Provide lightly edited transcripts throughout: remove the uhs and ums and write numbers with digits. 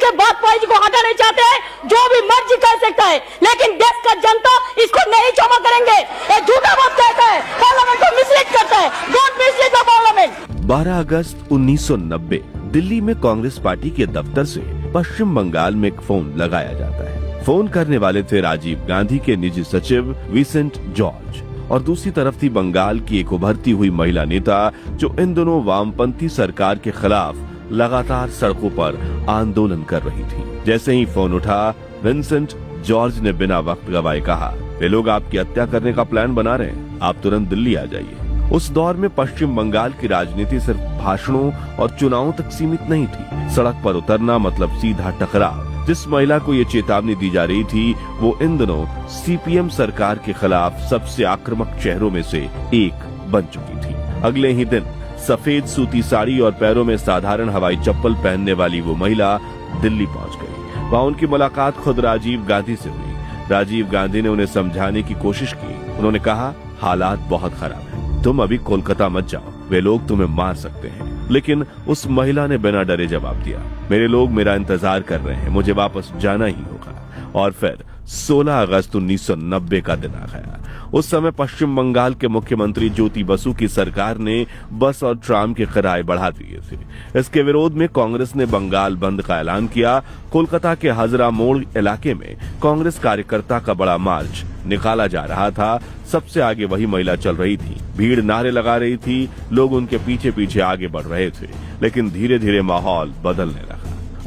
से बाजपेयी जी को हटाना चाहते हैं, जो भी मर्जी कर सकता है, लेकिन देश का जनता इसको नहीं क्षमा करेंगे। ये झूठा बात कहता है, पार्लियामेंट को मिसलीड करता है। Don't mislead the parliament. 12 अगस्त 1990 दिल्ली में कांग्रेस पार्टी के दफ्तर से पश्चिम बंगाल में एक फोन लगाया जाता है। फोन करने वाले थे राजीव गांधी के निजी सचिव विसेंट जॉर्ज और दूसरी तरफ थी बंगाल की एक उभरती हुई महिला नेता जो इन दिनों वामपंथी सरकार के खिलाफ लगातार सड़कों पर आंदोलन कर रही थी। जैसे ही फोन उठा, विंसेंट जॉर्ज ने बिना वक्त गवाए कहा, वे लोग आपकी हत्या करने का प्लान बना रहे हैं, आप तुरंत दिल्ली आ जाइए। उस दौर में पश्चिम बंगाल की राजनीति सिर्फ भाषणों और चुनावों तक सीमित नहीं थी। सड़क पर उतरना मतलब सीधा टकराव। जिस महिला को ये चेतावनी दी जा रही थी वो इन दिनों सीपीएम सरकार के खिलाफ सबसे आक्रामक चेहरों में से एक बन चुकी थी। अगले ही दिन सफेद सूती साड़ी और पैरों में साधारण हवाई चप्पल पहनने वाली वो महिला दिल्ली पहुंच गई। वहां उनकी मुलाकात खुद राजीव गांधी से हुई। राजीव गांधी ने उन्हें समझाने की कोशिश की। उन्होंने कहा, हालात बहुत खराब है, तुम अभी कोलकाता मत जाओ, वे लोग तुम्हें मार सकते हैं। लेकिन उस महिला ने बिना डरे जवाब दिया, मेरे लोग मेरा इंतजार कर रहे हैं, मुझे वापस जाना ही होगा। और फिर 16 अगस्त 1990 का दिन आ गया। उस समय पश्चिम बंगाल के मुख्यमंत्री ज्योति बसु की सरकार ने बस और ट्राम के किराए बढ़ा दिए थे। इसके विरोध में कांग्रेस ने बंगाल बंद का ऐलान किया। कोलकाता के हजरा मोड़ इलाके में कांग्रेस कार्यकर्ता का बड़ा मार्च निकाला जा रहा था। सबसे आगे वही महिला चल रही थी। भीड़ नारे लगा रही थी, लोग उनके पीछे पीछे आगे बढ़ रहे थे। लेकिन धीरे धीरे माहौल बदलने लगा।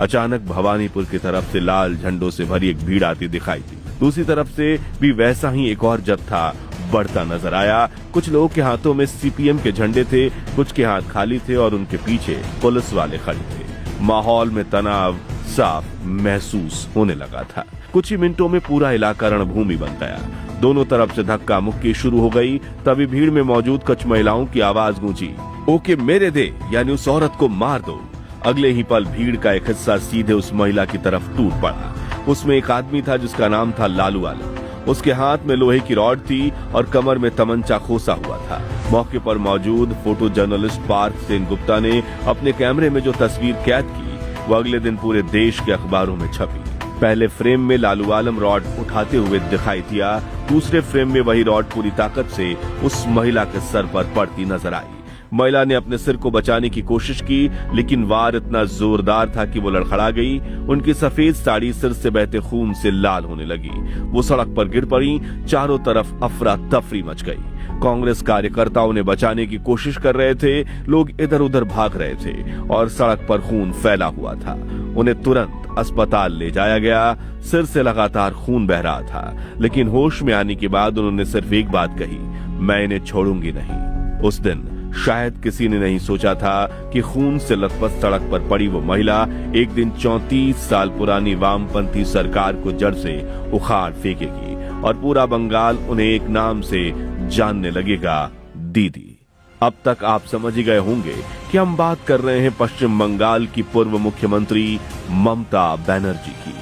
अचानक भवानीपुर की तरफ से लाल झंडों से भरी एक भीड़ आती दिखाई दी। दूसरी तरफ से भी वैसा ही एक और जत्था बढ़ता नजर आया। कुछ लोगों के हाथों में सीपीएम के झंडे थे, कुछ के हाथ खाली थे और उनके पीछे पुलिस वाले खड़े थे। माहौल में तनाव साफ महसूस होने लगा था। कुछ ही मिनटों में पूरा इलाका रणभूमि बन गया। दोनों तरफ से धक्का मुक्की शुरू हो गई। तभी भीड़ में मौजूद कुछ महिलाओं की आवाज गूंजी, ओके मेरे दे, यानी उस औरत को मार दो। अगले ही पल भीड़ का एक हिस्सा सीधे उस महिला की तरफ टूट पड़ा। उसमें एक आदमी था जिसका नाम था लालू आलम। उसके हाथ में लोहे की रॉड थी और कमर में तमंचा खोसा हुआ था। मौके पर मौजूद फोटो जर्नलिस्ट पार्थ सेन गुप्ता ने अपने कैमरे में जो तस्वीर कैद की वो अगले दिन पूरे देश के अखबारों में छपी। पहले फ्रेम में लालू आलम रॉड उठाते हुए दिखाई दिया, दूसरे फ्रेम में वही रॉड पूरी ताकत से उस महिला के सर पर पड़ती नजर आई। महिला ने अपने सिर को बचाने की कोशिश की, लेकिन वार इतना जोरदार था कि वो लड़खड़ा गई। उनकी सफेद साड़ी सिर से बहते खून से लाल होने लगी। वो सड़क पर गिर पड़ी। चारों तरफ अफरा तफरी मच गई। कांग्रेस कार्यकर्ता उन्हें बचाने की कोशिश कर रहे थे। लोग इधर उधर भाग रहे थे और सड़क पर खून फैला हुआ था। उन्हें तुरंत अस्पताल ले जाया गया। सिर से लगातार खून बह रहा था, लेकिन होश में आने के बाद उन्होंने सिर्फ एक बात कही, मैं इन्हें छोड़ूंगी नहीं। उस दिन शायद किसी ने नहीं सोचा था कि खून से लथपथ सड़क पर पड़ी वो महिला एक दिन 34 साल पुरानी वामपंथी सरकार को जड़ से उखाड़ फेंकेगी और पूरा बंगाल उन्हें एक नाम से जानने लगेगा, दीदी। अब तक आप समझ ही गए होंगे कि हम बात कर रहे हैं पश्चिम बंगाल की पूर्व मुख्यमंत्री ममता बनर्जी की,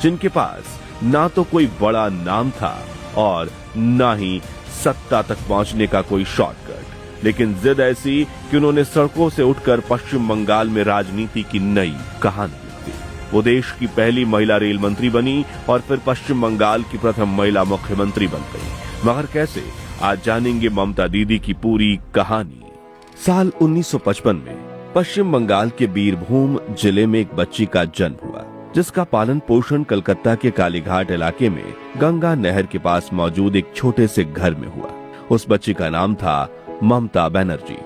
जिनके पास ना तो कोई बड़ा नाम था और ना ही सत्ता तक पहुंचने का कोई शॉर्टकट, लेकिन जिद ऐसी कि उन्होंने सड़कों से उठकर पश्चिम बंगाल में राजनीति की नई कहानी लिख दी। वो देश की पहली महिला रेल मंत्री बनी और फिर पश्चिम बंगाल की प्रथम महिला मुख्यमंत्री बन गई। मगर कैसे, आज जानेंगे ममता दीदी की पूरी कहानी। साल 1955 में पश्चिम बंगाल के बीरभूम जिले में एक बच्ची का जन्म हुआ, जिसका पालन पोषण कलकत्ता के कालीघाट इलाके में गंगा नहर के पास मौजूद एक छोटे से घर में हुआ। उस बच्ची का नाम था ममता बनर्जी।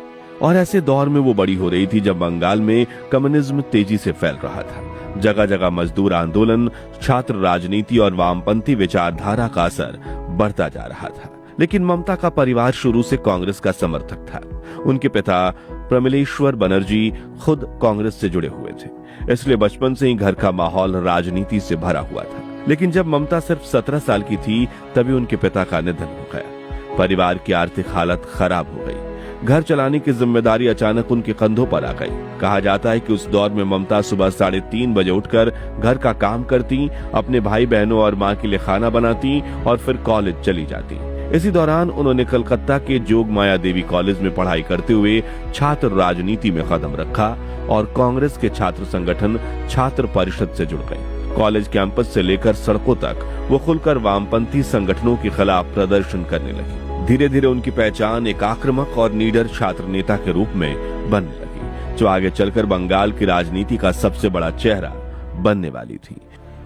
और ऐसे दौर में वो बड़ी हो रही थी जब बंगाल में कम्युनिज्म तेजी से फैल रहा था। जगह जगह मजदूर आंदोलन, छात्र राजनीति और वामपंथी विचारधारा का असर बढ़ता जा रहा था। लेकिन ममता का परिवार शुरू से कांग्रेस का समर्थक था। उनके पिता प्रमिलेश्वर बनर्जी खुद कांग्रेस से जुड़े हुए थे, इसलिए बचपन से ही घर का माहौल राजनीति से भरा हुआ था। लेकिन जब ममता सिर्फ 17 साल की थी तभी उनके पिता का निधन हो गया। परिवार की आर्थिक हालत खराब हो गई। घर चलाने की जिम्मेदारी अचानक उनके कंधों पर आ गई। कहा जाता है कि उस दौर में ममता सुबह 3:30 बजे उठकर घर का काम करती, अपने भाई बहनों और माँ के लिए खाना बनाती और फिर कॉलेज चली जाती। इसी दौरान उन्होंने कलकत्ता के जोग माया देवी कॉलेज में पढ़ाई करते हुए छात्र राजनीति में कदम रखा और कांग्रेस के छात्र संगठन छात्र परिषद से जुड़ गए। कॉलेज कैंपस से लेकर सड़कों तक वो खुलकर वामपंथी संगठनों के खिलाफ प्रदर्शन करने लगी। धीरे धीरे उनकी पहचान एक आक्रामक और निडर छात्र नेता के रूप में बनने लगी, जो आगे चलकर बंगाल की राजनीति का सबसे बड़ा चेहरा बनने वाली थी।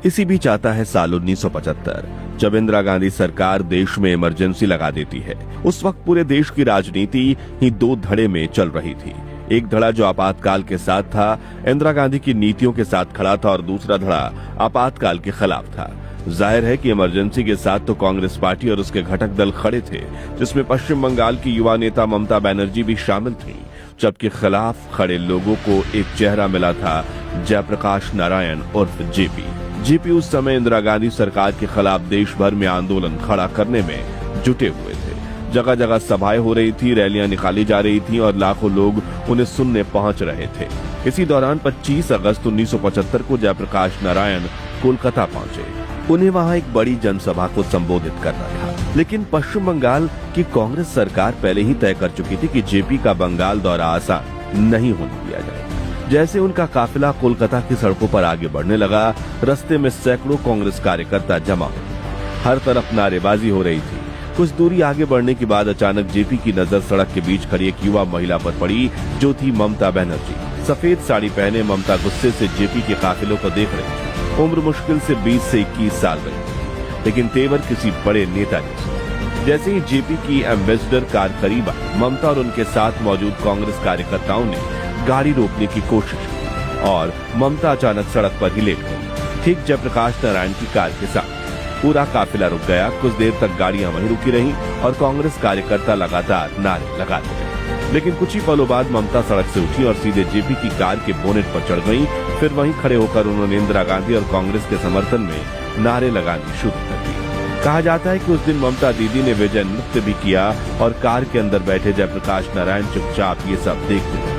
इसी बीच आता है साल 1975, जब इंदिरा गांधी सरकार देश में इमरजेंसी लगा देती है। उस वक्त पूरे देश की राजनीति ही दो धड़े में चल रही थी। एक धड़ा जो आपातकाल के साथ था, इंदिरा गांधी की नीतियों के साथ खड़ा था, और दूसरा धड़ा आपातकाल के खिलाफ था। जाहिर है कि इमरजेंसी के साथ तो कांग्रेस पार्टी और उसके घटक दल खड़े थे, जिसमें पश्चिम बंगाल की युवा नेता ममता बनर्जी भी शामिल थी, जबकि खिलाफ खड़े लोगों को एक चेहरा मिला था, जयप्रकाश नारायण उर्फ जेपी। जेपी उस समय इंदिरा गांधी सरकार के खिलाफ देश भर में आंदोलन खड़ा करने में जुटे हुए थे। जगह जगह सभाएं हो रही थी, रैलियां निकाली जा रही थी और लाखों लोग उन्हें सुनने पहुंच रहे थे। इसी दौरान 25 अगस्त 1975 को जयप्रकाश नारायण कोलकाता पहुंचे। उन्हें वहां एक बड़ी जनसभा को संबोधित करना था, लेकिन पश्चिम बंगाल की कांग्रेस सरकार पहले ही तय कर चुकी थी कि जेपी का बंगाल दौरा आसान नहीं होने दिया जाए। जैसे उनका काफिला कोलकाता की सड़कों पर आगे बढ़ने लगा, रास्ते में सैकड़ों कांग्रेस कार्यकर्ता जमा हुए। हर तरफ नारेबाजी हो रही थी। कुछ दूरी आगे बढ़ने के बाद अचानक जेपी की नजर सड़क के बीच खड़ी एक युवा महिला पर पड़ी, जो थी ममता बनर्जी। सफेद साड़ी पहने ममता गुस्से से जेपी के काफिलों को देख रही थी। उम्र मुश्किल से 20 से 21 साल रही, लेकिन तेवर किसी बड़े नेता जैसे। जैसे ही जेपी की एम्बेसडर कार करीब आई, ममता और उनके साथ मौजूद कांग्रेस कार्यकर्ताओं ने गाड़ी रोकने की कोशिश की और ममता अचानक सड़क पर ही लेट गई, ठीक जयप्रकाश नारायण की कार के साथ। पूरा काफिला रुक गया। कुछ देर तक गाड़ियां वहीं रुकी रहीं और कांग्रेस कार्यकर्ता लगातार नारे लगाते रहे, लेकिन कुछ ही पलों बाद ममता सड़क से उठी और सीधे जेपी की कार के बोनेट पर चढ़ गईं। फिर वहीं खड़े होकर उन्होंने इंदिरा गांधी और कांग्रेस के समर्थन में नारे लगाने शुरू कर दिए। कहा जाता है कि उस दिन ममता दीदी ने विजय नृत्य भी किया और कार के अंदर बैठे जयप्रकाश नारायण चुपचाप ये सब देखते रहे।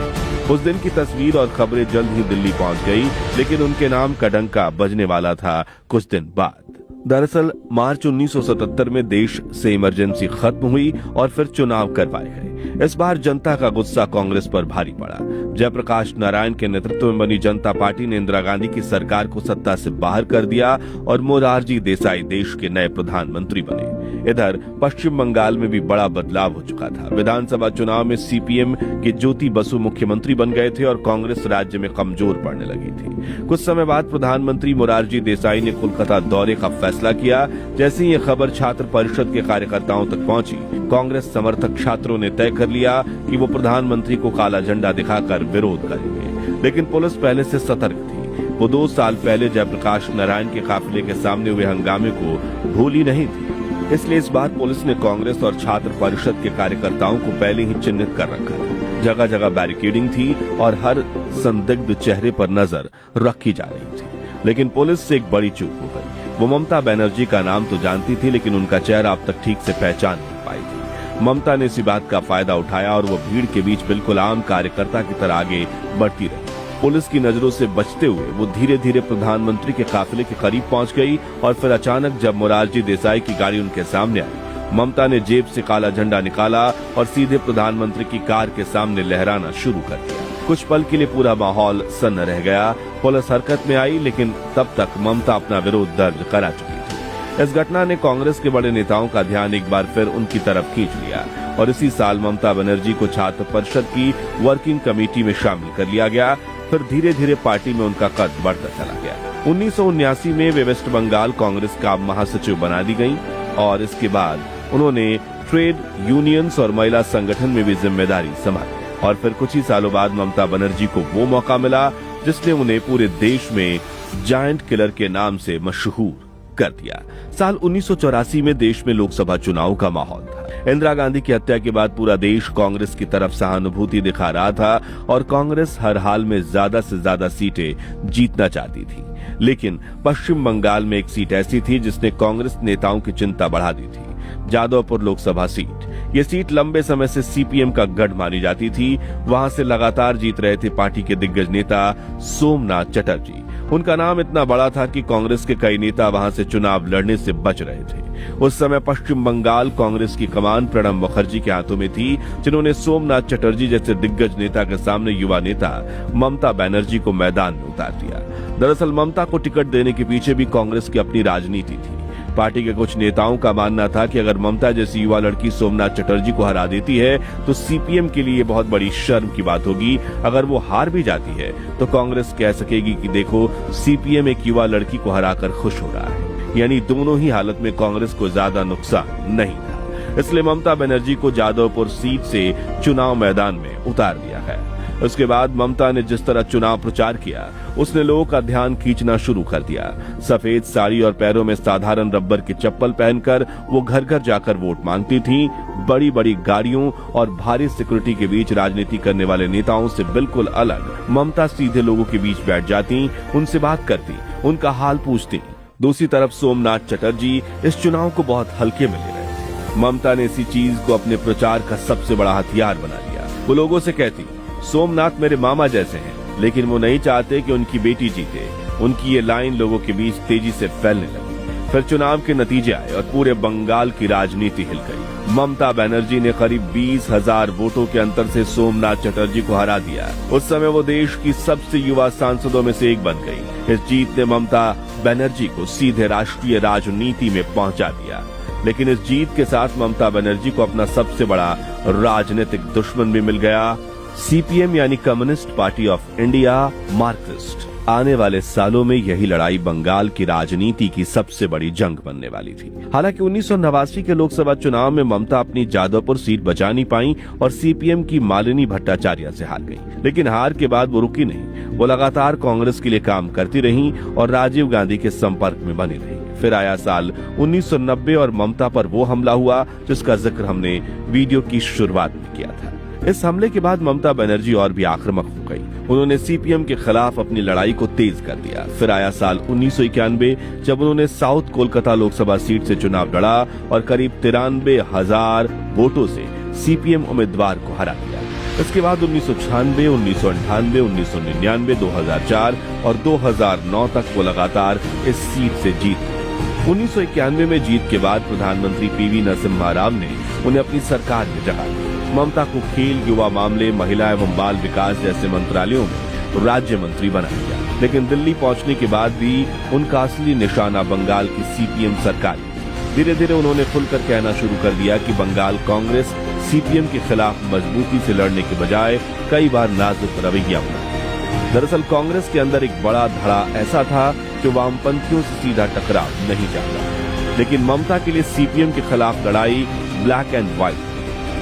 उस दिन की तस्वीर और खबरें जल्द ही दिल्ली पहुंच गई, लेकिन उनके नाम का डंका बजने वाला था कुछ दिन बाद। दरअसल मार्च 1977 में देश से इमरजेंसी खत्म हुई और फिर चुनाव करवाए गए। इस बार जनता का गुस्सा कांग्रेस पर भारी पड़ा। जयप्रकाश नारायण के नेतृत्व में बनी जनता पार्टी ने इंदिरा गांधी की सरकार को सत्ता से बाहर कर दिया और मोरारजी देसाई देश के नए प्रधानमंत्री बने। इधर पश्चिम बंगाल में भी बड़ा बदलाव हो चुका था। विधानसभा चुनाव में सीपीएम के ज्योति बसु मुख्यमंत्री बन गए थे और कांग्रेस राज्य में कमजोर पड़ने लगी थी। कुछ समय बाद प्रधानमंत्री मोरारजी देसाई ने कोलकाता दौरे का फैसला किया। जैसे ही ये खबर छात्र परिषद के कार्यकर्ताओं तक पहुंची, कांग्रेस समर्थक छात्रों ने तय कर लिया कि वो प्रधानमंत्री को काला झंडा दिखाकर विरोध करेंगे। लेकिन पुलिस पहले से सतर्क थी। वो 2 साल पहले जयप्रकाश नारायण के काफिले के सामने हुए हंगामे को भूली नहीं थी। इसलिए इस बार पुलिस ने कांग्रेस और छात्र परिषद के कार्यकर्ताओं को पहले ही चिन्हित कर रखा था। जगह जगह बैरिकेडिंग थी और हर संदिग्ध चेहरे पर नजर रखी जा रही थी। लेकिन पुलिस से एक बड़ी चूक हो गई। वो ममता बनर्जी का नाम तो जानती थी, लेकिन उनका चेहरा अब तक ठीक से पहचान नहीं पाई थी। ममता ने इसी बात का फायदा उठाया और वो भीड़ के बीच बिल्कुल आम कार्यकर्ता की तरह आगे बढ़ती रही। पुलिस की नजरों से बचते हुए वो धीरे धीरे प्रधानमंत्री के काफिले के करीब पहुंच गई और फिर अचानक जब मोरारजी देसाई की गाड़ी उनके सामने आई, ममता ने जेब से काला झंडा निकाला और सीधे प्रधानमंत्री की कार के सामने लहराना शुरू कर दिया। कुछ पल के लिए पूरा माहौल सन्न रह गया। पुलिस हरकत में आई, लेकिन तब तक ममता अपना विरोध दर्ज करा चुकी थी। इस घटना ने कांग्रेस के बड़े नेताओं का ध्यान एक बार फिर उनकी तरफ खींच लिया और इसी साल ममता बनर्जी को छात्र परिषद की वर्किंग कमेटी में शामिल कर लिया गया। फिर धीरे धीरे पार्टी में उनका कद बढ़ता चला गया। 1979 में वे वेस्ट बंगाल कांग्रेस का महासचिव बना दी गईं और इसके बाद उन्होंने ट्रेड यूनियंस और महिला संगठन में भी जिम्मेदारी संभाली और फिर कुछ ही सालों बाद ममता बनर्जी को वो मौका मिला जिसने उन्हें पूरे देश में जायंट किलर के नाम से मशहूर कर दिया। साल 1984 में देश में लोकसभा चुनाव का माहौल था। इंदिरा गांधी की हत्या के बाद पूरा देश कांग्रेस की तरफ सहानुभूति दिखा रहा था और कांग्रेस हर हाल में ज्यादा से ज्यादा सीटें जीतना चाहती थी। लेकिन पश्चिम बंगाल में एक सीट ऐसी थी जिसने कांग्रेस नेताओं की चिंता बढ़ा दी थी, जादवपुर लोकसभा सीट। ये सीट लंबे समय से सीपीएम का गढ़ मानी जाती थी। वहां से लगातार जीत रहे थे पार्टी के दिग्गज नेता सोमनाथ चटर्जी। उनका नाम इतना बड़ा था कि कांग्रेस के कई नेता वहां से चुनाव लड़ने से बच रहे थे। उस समय पश्चिम बंगाल कांग्रेस की कमान प्रणब मुखर्जी के हाथों में थी, जिन्होंने सोमनाथ चटर्जी जैसे दिग्गज नेता के सामने युवा नेता ममता बनर्जी को मैदान में उतार दिया। दरअसल ममता को टिकट देने के पीछे भी कांग्रेस की अपनी राजनीति थी। पार्टी के कुछ नेताओं का मानना था कि अगर ममता जैसी युवा लड़की सोमनाथ चटर्जी को हरा देती है तो सीपीएम के लिए बहुत बड़ी शर्म की बात होगी। अगर वो हार भी जाती है तो कांग्रेस कह सकेगी कि देखो सीपीएम एक युवा लड़की को हराकर खुश हो रहा है। यानी दोनों ही हालत में कांग्रेस को ज्यादा नुकसान नहीं था। इसलिए ममता बनर्जी को जादवपुर सीट से चुनाव मैदान में उतार दिया है। उसके बाद ममता ने जिस तरह चुनाव प्रचार किया, उसने लोगों का ध्यान खींचना शुरू कर दिया। सफेद साड़ी और पैरों में साधारण रबर की चप्पल पहनकर वो घर घर जाकर वोट मांगती थीं। बड़ी बड़ी गाड़ियों और भारी सिक्योरिटी के बीच राजनीति करने वाले नेताओं से बिल्कुल अलग ममता सीधे लोगों के बीच बैठ जाती, उनसे बात करती, उनका हाल पूछती। दूसरी तरफ सोमनाथ चटर्जी इस चुनाव को बहुत हल्के में ले रहे थे। ममता ने इसी चीज को अपने प्रचार का सबसे बड़ा हथियार बना लिया। वो लोगों से कहती, सोमनाथ मेरे मामा जैसे हैं, लेकिन वो नहीं चाहते कि उनकी बेटी जीते। उनकी ये लाइन लोगों के बीच तेजी से फैलने लगी। फिर चुनाव के नतीजे आए और पूरे बंगाल की राजनीति हिल गई। ममता बनर्जी ने करीब 20,000 वोटों के अंतर से सोमनाथ चटर्जी को हरा दिया। उस समय वो देश की सबसे युवा सांसदों में से एक बन गई। इस जीत ने ममता बनर्जी को सीधे राष्ट्रीय राजनीति में पहुंचा दिया। लेकिन इस जीत के साथ ममता बनर्जी को अपना सबसे बड़ा राजनीतिक दुश्मन भी मिल गया, सीपीएम यानी communist party of India, Marxist. आने वाले सालों में यही लड़ाई बंगाल की राजनीति की सबसे बड़ी जंग बनने वाली थी। हालांकि 1989 के लोकसभा चुनाव में ममता अपनी जादवपुर सीट बचा नहीं पाई और सीपीएम की मालिनी भट्टाचार्य से हार गई। लेकिन हार के बाद वो रुकी नहीं। वो लगातार कांग्रेस के लिए काम करती रही और राजीव गांधी के संपर्क में बनी रही। फिर आया साल 1990 और ममता पर वो हमला हुआ जिसका जिक्र हमने वीडियो की शुरुआत में किया था। इस हमले के बाद ममता बनर्जी और भी आक्रामक हो गई। उन्होंने सीपीएम के खिलाफ अपनी लड़ाई को तेज कर दिया। फिर आया साल 1991 जब उन्होंने साउथ कोलकाता लोकसभा सीट से चुनाव लड़ा और करीब 93,000 वोटों से सीपीएम उम्मीदवार को हरा दिया। इसके बाद 1996, 1998, 1999, 2004 और 2009 तक वो लगातार इस सीट से जीत। 1991 में जीत के बाद प्रधानमंत्री पीवी नरसिम्हा राव ने उन्हें अपनी सरकार में जगह दी। ममता को खेल, युवा मामले, महिला एवं बाल विकास जैसे मंत्रालयों में राज्य मंत्री बना दिया। लेकिन दिल्ली पहुंचने के बाद भी उनका असली निशाना बंगाल की सीपीएम सरकार थी। धीरे धीरे उन्होंने खुलकर कहना शुरू कर दिया कि बंगाल कांग्रेस सीपीएम के खिलाफ मजबूती से लड़ने के बजाय कई बार नाजुक रवैया अपनाती। दरअसल कांग्रेस के अंदर एक बड़ा धड़ा ऐसा था जो वामपंथियों से सीधा टकराव नहीं चाहता। लेकिन ममता के लिए सीपीएम के खिलाफ लड़ाई ब्लैक एंड व्हाइट।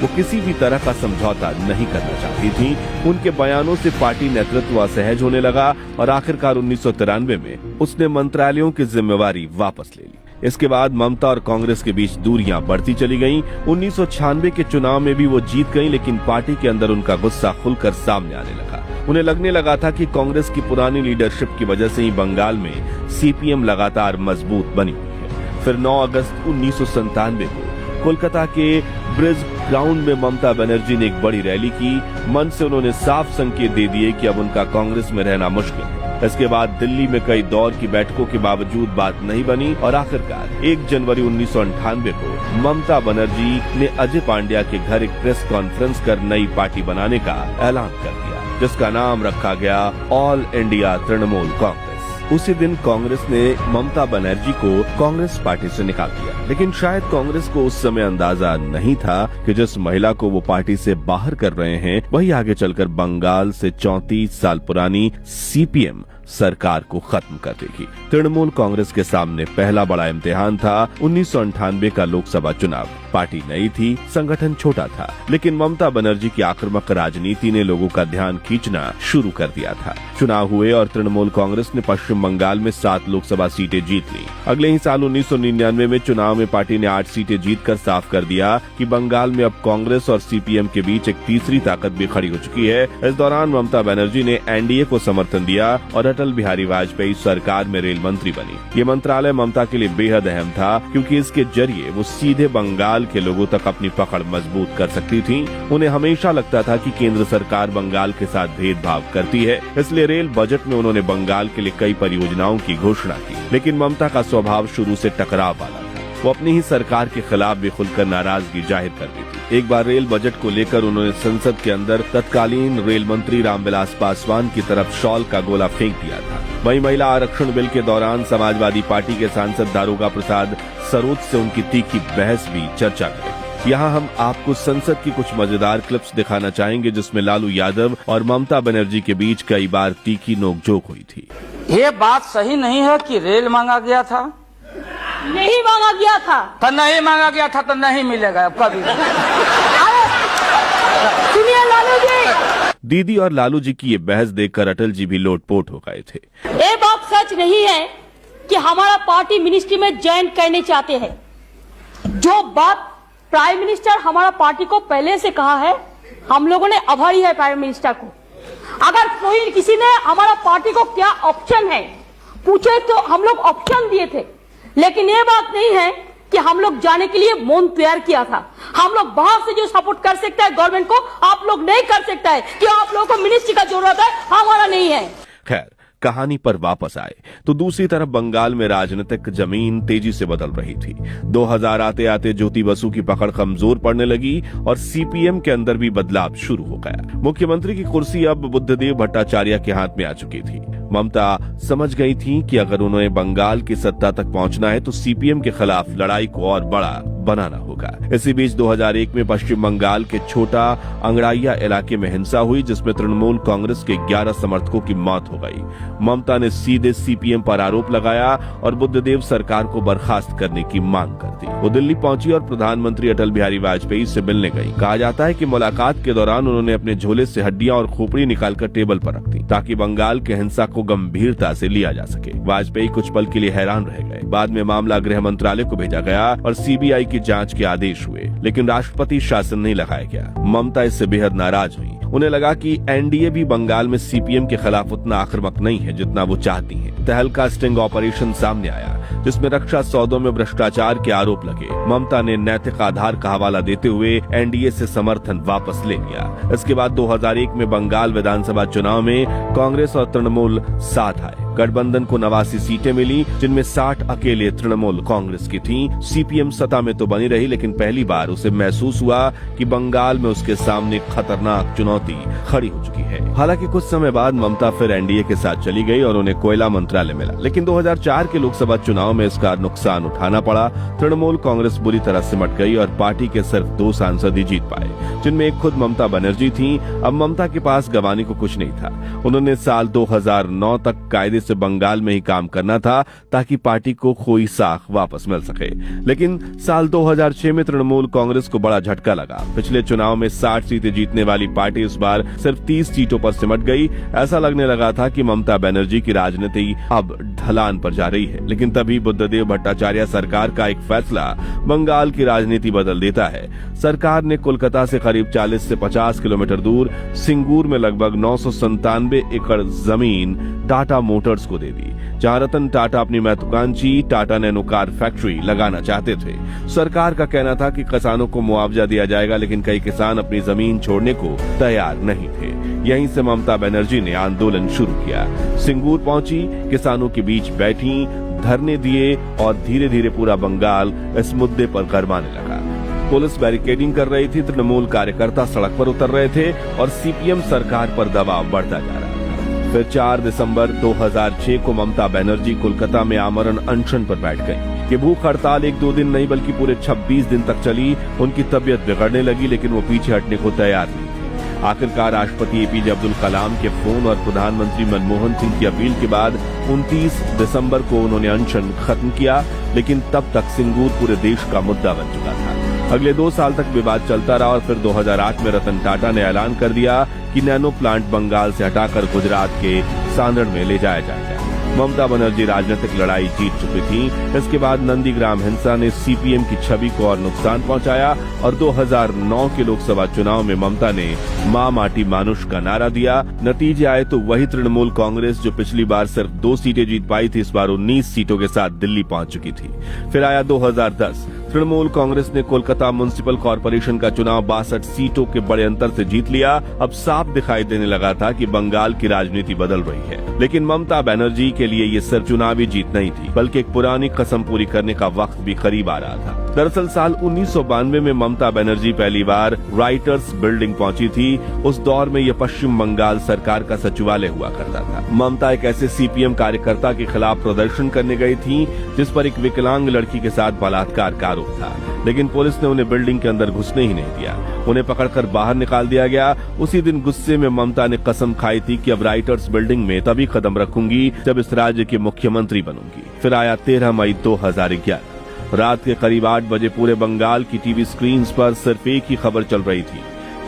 वो किसी भी तरह का समझौता नहीं करना चाहती थी। उनके बयानों से पार्टी नेतृत्व असहज होने लगा और आखिरकार 1993 में उसने मंत्रालयों की जिम्मेवारी वापस ले ली। इसके बाद ममता और कांग्रेस के बीच दूरियां बढ़ती चली गईं। 1996 के चुनाव में भी वो जीत गईं, लेकिन पार्टी के अंदर उनका गुस्सा खुलकर सामने आने लगा। उन्हें लगने लगा था कि कांग्रेस की पुरानी लीडरशिप की वजह से ही बंगाल में सीपीएम लगातार मजबूत बनी हुई है। फिर 9 अगस्त 1997 को कोलकाता के ब्रिज ग्राउंड में ममता बनर्जी ने एक बड़ी रैली की। मन से उन्होंने साफ संकेत दे दिए कि अब उनका कांग्रेस में रहना मुश्किल है। इसके बाद दिल्ली में कई दौर की बैठकों के बावजूद बात नहीं बनी और आखिरकार 1 जनवरी 1998 को ममता बनर्जी ने अजय पांड्या के घर एक प्रेस कॉन्फ्रेंस कर नई पार्टी बनाने का ऐलान कर दिया, जिसका नाम रखा गया ऑल इंडिया तृणमूल कांग्रेस। उसी दिन कांग्रेस ने ममता बनर्जी को कांग्रेस पार्टी से निकाल दिया। लेकिन शायद कांग्रेस को उस समय अंदाजा नहीं था कि जिस महिला को वो पार्टी से बाहर कर रहे हैं वही आगे चलकर बंगाल से 34 साल पुरानी सीपीएम सरकार को खत्म कर देगी। तृणमूल कांग्रेस के सामने पहला बड़ा इम्तिहान था 1998 का लोकसभा चुनाव। पार्टी नई थी, संगठन छोटा था, लेकिन ममता बनर्जी की आक्रामक राजनीति ने लोगों का ध्यान खींचना शुरू कर दिया था। चुनाव हुए और तृणमूल कांग्रेस ने पश्चिम बंगाल में 7 लोकसभा सीटें जीत ली। अगले ही साल 1999 में चुनाव में पार्टी ने 8 सीटें जीतकर साफ कर दिया कि बंगाल में अब कांग्रेस और सीपीएम के बीच एक तीसरी ताकत भी खड़ी हो चुकी है। इस दौरान ममता बनर्जी ने एनडीए को समर्थन दिया और अटल बिहारी वाजपेयी सरकार में रेल मंत्री बनी। ये मंत्रालय ममता के लिए बेहद अहम था, क्योंकि इसके जरिए वो सीधे बंगाल के लोगों तक अपनी पकड़ मजबूत कर सकती थी। उन्हें हमेशा लगता था कि केंद्र सरकार बंगाल के साथ भेदभाव करती है, इसलिए रेल बजट में उन्होंने बंगाल के लिए कई परियोजनाओं की घोषणा की। लेकिन ममता का स्वभाव शुरू से टकराव वाला था। वो अपनी ही सरकार के खिलाफ भी खुलकर नाराजगी जाहिर करती थी। एक बार रेल बजट को लेकर उन्होंने संसद के अंदर तत्कालीन रेल मंत्री रामविलास पासवान की तरफ शॉल का गोला फेंक दिया था। वहीं महिला आरक्षण बिल के दौरान समाजवादी पार्टी के सांसद दारोगा प्रसाद सरोज से उनकी तीखी बहस भी चर्चा में रही। यहाँ हम आपको संसद की कुछ मजेदार क्लिप्स दिखाना चाहेंगे, जिसमें लालू यादव और ममता बनर्जी के बीच कई बार तीखी नोकझोंक हुई थी। ये बात सही नहीं है कि रेल मांगा गया था। नहीं मांगा गया था तो नहीं मांगा गया था तो नहीं मिलेगा अब कभी। सुनिए लालू जी, दीदी और लालू जी की ये बहस देखकर अटल जी भी लोटपोट हो गए थे। ये बात सच नहीं है कि हमारा पार्टी मिनिस्ट्री में ज्वाइन करने चाहते हैं। जो बात प्राइम मिनिस्टर हमारा पार्टी को पहले से कहा है, हम लोगों ने आभारी है प्राइम मिनिस्टर को। अगर कोई किसी ने हमारा पार्टी को क्या ऑप्शन है पूछे तो हम लोग ऑप्शन दिए थे, लेकिन ये बात नहीं है कि हम लोग जाने के लिए मन तैयार किया था। हम लोग बाहर से जो सपोर्ट कर सकता है गवर्नमेंट को, आप लोग नहीं कर सकता है कि आप लोगों को मिनिस्ट्री का जरूरत है, हमारा नहीं है। खैर, कहानी पर वापस आए तो दूसरी तरफ बंगाल में राजनीतिक जमीन तेजी से बदल रही थी। 2000 आते आते ज्योति बसु की पकड़ कमजोर पड़ने लगी और सीपीएम के अंदर भी बदलाव शुरू हो गया। मुख्यमंत्री की कुर्सी अब बुद्धदेव भट्टाचार्य के हाथ में आ चुकी थी। ममता समझ गई थी कि अगर उन्हें बंगाल की सत्ता तक पहुंचना है तो सीपीएम के खिलाफ लड़ाई को और बड़ा बनाना होगा। इसी बीच 2001 में पश्चिम बंगाल के छोटा अंगड़ाइया इलाके में हिंसा हुई, जिसमें तृणमूल कांग्रेस के 11 समर्थकों की मौत हो गई। ममता ने सीधे सीपीएम पर आरोप लगाया और बुद्धदेव सरकार को बर्खास्त करने की मांग कर दी। वो दिल्ली पहुंची और प्रधानमंत्री अटल बिहारी वाजपेयी से मिलने गई। कहा जाता है कि मुलाकात के दौरान उन्होंने अपने झोले से हड्डियां और खोपड़ी निकालकर टेबल पर रख दी, ताकि बंगाल के हिंसा को गंभीरता से लिया जा सके। वाजपेयी कुछ पल के लिए हैरान रह गए। बाद में मामला गृह मंत्रालय को भेजा गया और सीबीआई की जांच के आदेश हुए, लेकिन राष्ट्रपति शासन नहीं लगाया गया। ममता इससे बेहद नाराज हुई। उन्हें लगा कि एनडीए भी बंगाल में सीपीएम के खिलाफ उतना आक्रामक नहीं है जितना वो चाहती हैं। तहलका स्टिंग ऑपरेशन सामने आया, जिसमें रक्षा सौदों में भ्रष्टाचार के आरोप लगे। ममता ने नैतिक आधार का हवाला देते हुए एनडीए से समर्थन वापस ले लिया। इसके बाद 2001 में बंगाल विधानसभा चुनाव में कांग्रेस और तृणमूल साथ आए। गठबंधन को 89 सीटें मिली, जिनमें 60 अकेले तृणमूल कांग्रेस की थीं। सीपीएम सत्ता में तो बनी रही, लेकिन पहली बार उसे महसूस हुआ कि बंगाल में उसके सामने खतरनाक चुनौती खड़ी हो चुकी है। हालांकि कुछ समय बाद ममता फिर एनडीए के साथ चली गई और उन्हें कोयला मंत्रालय मिला, लेकिन 2004 के लोकसभा चुनाव में इसका नुकसान उठाना पड़ा। तृणमूल कांग्रेस बुरी तरह सिमट गई और पार्टी के सिर्फ 2 सांसद ही जीत पाए, जिनमें एक खुद ममता बनर्जी थी। अब ममता के पास गंवाने को कुछ नहीं था। उन्होंने साल 2009 तक कायदे से बंगाल में ही काम करना था, ताकि पार्टी को खोई साख वापस मिल सके। लेकिन साल 2006 में तृणमूल कांग्रेस को बड़ा झटका लगा। पिछले चुनाव में 60 सीटें जीतने वाली पार्टी इस बार सिर्फ 30 सीटों पर सिमट गई। ऐसा लगने लगा था कि ममता बनर्जी की राजनीति अब ढलान पर जा रही है। लेकिन तभी बुद्धदेव भट्टाचार्य सरकार का एक फैसला बंगाल की राजनीति बदल देता है। सरकार ने कोलकाता से करीब 40 से 50 किलोमीटर दूर सिंगूर में लगभग 997 एकड़ जमीन टाटा मोटर्स को दे दी, जहां रतन टाटा अपनी महत्वाकांक्षी टाटा नैनो कार फैक्ट्री लगाना चाहते थे। सरकार का कहना था कि किसानों को मुआवजा दिया जाएगा, लेकिन कई किसान अपनी जमीन छोड़ने को तैयार नहीं थे। यहीं से ममता बनर्जी ने आंदोलन शुरू किया। सिंगूर पहुंची, किसानों के बीच बैठी, धरने दिए और धीरे धीरे पूरा बंगाल इस मुद्दे पर गरमाने लगा। पुलिस बैरिकेडिंग कर रही थी, तृणमूल कार्यकर्ता सड़क पर उतर रहे थे और सीपीएम सरकार पर दबाव बढ़ता जा रहा था। फिर 4 दिसंबर 2006 को ममता बनर्जी कोलकाता में आमरण अनशन पर बैठ गई। ये भूख हड़ताल 1-2 दिन नहीं बल्कि पूरे 26 दिन तक चली। उनकी तबीयत बिगड़ने लगी, लेकिन वो पीछे हटने को तैयार नहीं थे। आखिरकार राष्ट्रपति एपीजे अब्दुल कलाम के फोन और प्रधानमंत्री मनमोहन सिंह की अपील के बाद 29 दिसंबर को उन्होंने अनशन खत्म किया, लेकिन तब तक सिंगूर पूरे देश का मुद्दा बन चुका था। अगले 2 साल तक विवाद चलता रहा और फिर 2008 में रतन टाटा ने ऐलान कर दिया कि नैनो प्लांट बंगाल से हटाकर गुजरात के सांदड़ में ले जाया जाएगा। ममता बनर्जी राजनीतिक लड़ाई जीत चुकी थी। इसके बाद नंदीग्राम हिंसा ने सीपीएम की छवि को और नुकसान पहुंचाया और 2009 के लोकसभा चुनाव में ममता ने मां माटी मानुष का नारा दिया। नतीजे आए तो वही तृणमूल कांग्रेस जो पिछली बार सिर्फ 2 सीटें जीत पाई थी, इस बार 19 सीटों के साथ दिल्ली पहुंच चुकी थी। फिर आया 2010, तृणमूल कांग्रेस ने कोलकाता म्युनिसिपल कॉर्पोरेशन का चुनाव 62 सीटों के बड़े अंतर से जीत लिया। अब साफ दिखाई देने लगा था कि बंगाल की राजनीति बदल रही है। लेकिन ममता बनर्जी के लिए ये सिर्फ चुनावी जीत नहीं थी, बल्कि एक पुरानी कसम पूरी करने का वक्त भी करीब आ रहा था। दरअसल साल 1992 में ममता बनर्जी पहली बार राइटर्स बिल्डिंग पहुंची थी। उस दौर में यह पश्चिम बंगाल सरकार का सचिवालय हुआ करता था। ममता एक ऐसे सीपीएम कार्यकर्ता के खिलाफ प्रदर्शन करने गई थी जिस पर एक विकलांग लड़की के साथ बलात्कार का आरोप था, लेकिन पुलिस ने उन्हें बिल्डिंग के अंदर घुसने ही नहीं दिया। उन्हें पकड़कर बाहर निकाल दिया गया। उसी दिन गुस्से में ममता ने कसम खाई थी कि अब राइटर्स बिल्डिंग में तभी कदम रखूंगी जब इस राज्य की मुख्यमंत्री बनूंगी। फिर आया 13 मई 2011। रात के करीब 8 बजे पूरे बंगाल की टीवी स्क्रीन पर सिर्फ एक ही खबर चल रही थी,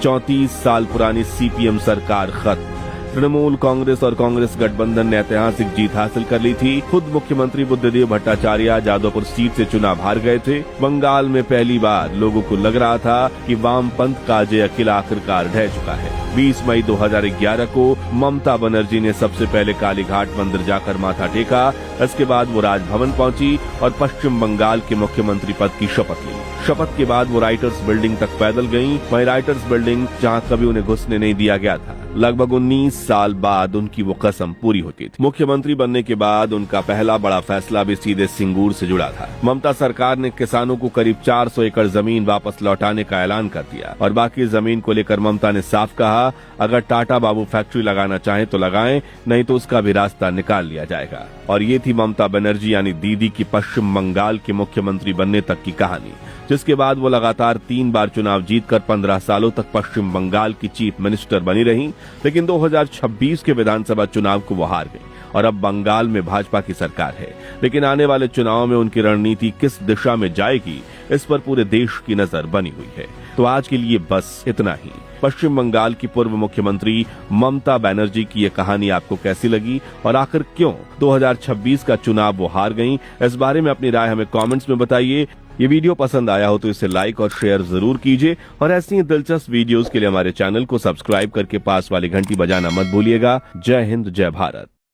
34 साल पुरानी सीपीएम सरकार खत्म। तृणमूल कांग्रेस और कांग्रेस गठबंधन ने ऐतिहासिक जीत हासिल कर ली थी। खुद मुख्यमंत्री बुद्धदेव भट्टाचार्य जादवपुर सीट से चुनाव हार गए थे। बंगाल में पहली बार लोगों को लग रहा था कि वामपंथ का अजय अखिल आखिरकार ढह चुका है। 20 मई 2011 को ममता बनर्जी ने सबसे पहले कालीघाट मंदिर जाकर माथा टेका। इसके बाद वो राजभवन पहुंची और पश्चिम बंगाल के मुख्यमंत्री पद की शपथ ली। शपथ के बाद वो राइटर्स बिल्डिंग तक पैदल गईं। वहीं राइटर्स बिल्डिंग जहां कभी उन्हें घुसने नहीं दिया गया था। लगभग 19 साल बाद उनकी वो कसम पूरी होती थी। मुख्यमंत्री बनने के बाद उनका पहला बड़ा फैसला भी सीधे सिंगूर से जुड़ा था। ममता सरकार ने किसानों को करीब 400 एकड़ जमीन वापस लौटाने का ऐलान कर दिया और बाकी जमीन को लेकर ममता ने साफ कहा, अगर टाटा बाबू फैक्ट्री लगाना चाहें तो लगाएं, नहीं तो उसका भी रास्ता निकाल लिया जाएगा। और ये थी ममता बनर्जी यानी दीदी की पश्चिम बंगाल के मुख्यमंत्री बनने तक की कहानी, जिसके बाद वो लगातार 3 बार चुनाव जीतकर 15 सालों तक पश्चिम बंगाल की चीफ मिनिस्टर बनी रही। लेकिन 2026 के विधानसभा चुनाव को वो हार गई और अब बंगाल में भाजपा की सरकार है। लेकिन आने वाले चुनाव में उनकी रणनीति किस दिशा में जाएगी, इस पर पूरे देश की नजर बनी हुई है। तो आज के लिए बस इतना ही। पश्चिम बंगाल की पूर्व मुख्यमंत्री ममता बनर्जी की ये कहानी आपको कैसी लगी और आखिर क्यों 2026 का चुनाव वो हार गईं, इस बारे में अपनी राय हमें कमेंट्स में बताइए। ये वीडियो पसंद आया हो तो इसे लाइक और शेयर जरूर कीजिए और ऐसी ही दिलचस्प वीडियोस के लिए हमारे चैनल को सब्सक्राइब करके पास वाली घंटी बजाना मत भूलिएगा। जय हिंद, जय भारत।